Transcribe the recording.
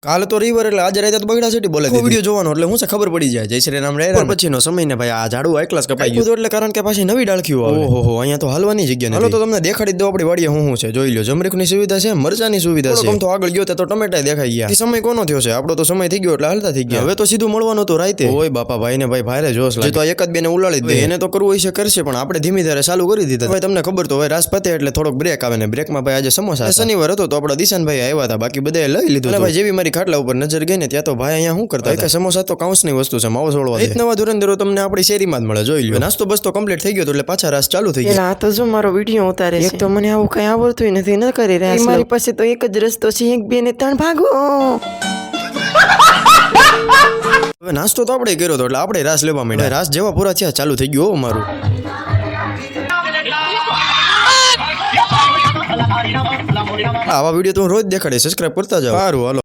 કાલ તો રવિવાર એટલે આજે રાતે તો બગડા સિટી બોલે વિડીયો જોવાનો એટલે હું છે ખબર પડી જાય જય શ્રી રામ રે પછીનો સમય ને ભાઈ આ ઝાડુ એક ક્લાસ કપાઈ ગયું એટલે કારણ કે પાછી નવી ડાળખીઓ આવે ઓહો અહીંયા તો હાલવાની જગ્યા નથી હાલો તો તમને દેખાડી દો આપણી વાડીએ હું છે જોઈ લો જમરીકની સુવિધા છે મરચાની સુવિધા છે આમ તો આગળ ગયો તો ટમેટા દેખાઈ ગયા સમય કોનો થયો છે આપણો તો સમય થઈ ગયો એટલે હાલતા થઈ ગયા હવે તો સીધું મળવાનું તો રાતે ઓય બાપા ભાઈ ને ભાઈ ભારે જોશ લાગે તો એક જ બેને ઉલાડી દે એને તો કરવું હશે કરશે પણ આપણે ધીમી ધારે ચાલુ કરી દીધા ભાઈ તમને ખબર તો હવે રાસ પતે એટલે થોડોક બ્રેક આવે ને બ્રેકમાં ભાઈ આજે સમોસા શનિવાર હતો તો આપણા દિશાનભાઈ આવ્યા હતા બાકી બધાએ લઈ લીધું ભાઈ જેવી મારી ખાટલા ઉપર નજર ગઈ ને ત્યાં તો ભાઈ અહીંયા શું કરતા કે સમોસા તો કાઉન્સની વસ્તુ છે માવો છોડવા એક નવા ધુરંધરો તમને આપણી શેરીમાં જ મળે જોઈ લો નાસ્તો બસ તો કમ્પ્લીટ થઈ ગયો એટલે પાછા રાસ ચાલુ થઈ ગયા આ તો જો મારો વિડીયો ઉતારે છે એક તો મને આવું કઈ આવડતું નથી ન કરી રહ્યા મારી પાસે તો એક જ રસ્તો છે 1 2 ને 3 ભાગો હવે નાસ્તો તો આપણે કર્યો હતો એટલે આપણે રાસ લેવા માંડ્યા રાસ જેવા પૂરા થયા ચાલુ થઈ ગયું મારું આવા વિડીયો તો રોજ દેખાડે સબસ્ક્રાઇબ કરતા જાવ સારું હાલો